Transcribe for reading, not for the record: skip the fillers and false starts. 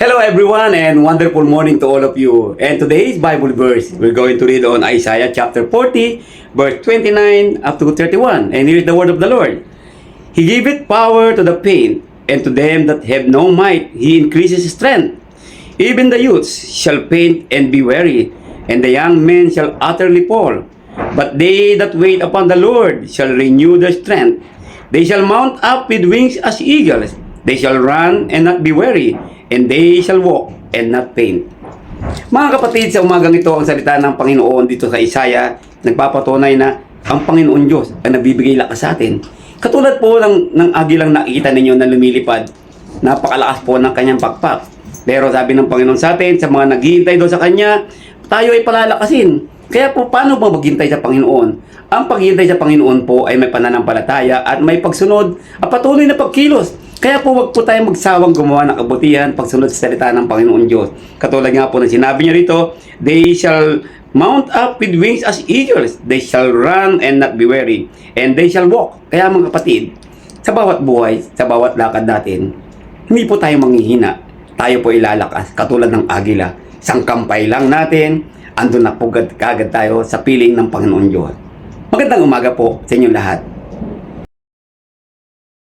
Hello everyone and wonderful morning to all of you. And today's Bible verse, we're going to read on Isaiah chapter 40, verse 29 up to 31. And here's the word of the Lord. He giveth power to the faint, and to them that have no might, He increases strength. Even the youths shall faint and be weary, and the young men shall utterly fall. But they that wait upon the Lord shall renew their strength. They shall mount up with wings as eagles. They shall run and not be weary, and they shall walk and not faint. Mga kapatid, sa umagang ito, ang salita ng Panginoon dito sa Isaiah, nagpapatunay na ang Panginoon Diyos ang nagbibigay lakas sa atin. Katulad po ng agilang nakikita ninyo na lumilipad, napakalakas po ng kanyang pakpak. Pero sabi ng Panginoon sa atin, sa mga naghihintay doon sa Kanya, tayo ay palalakasin. Kaya po, paano ba maghintay sa Panginoon? Ang paghintay sa Panginoon po ay may pananampalataya at may pagsunod at patuloy na pagkilos. Kaya po wag po tayong magsawang gumawa ng kabutihan pagsunod sa salita ng Panginoon Diyos. Katulad nga po na sinabi niya rito, they shall mount up with wings as eagles. They shall run and not be weary. And they shall walk. Kaya mga kapatid, sa bawat buhay, sa bawat lakad natin, hindi po tayo manghihina. Tayo po ilalakas katulad ng agila. Sangkampay lang natin, andun na po kagad tayo sa piling ng Panginoon Diyos. Magandang umaga po sa inyong lahat.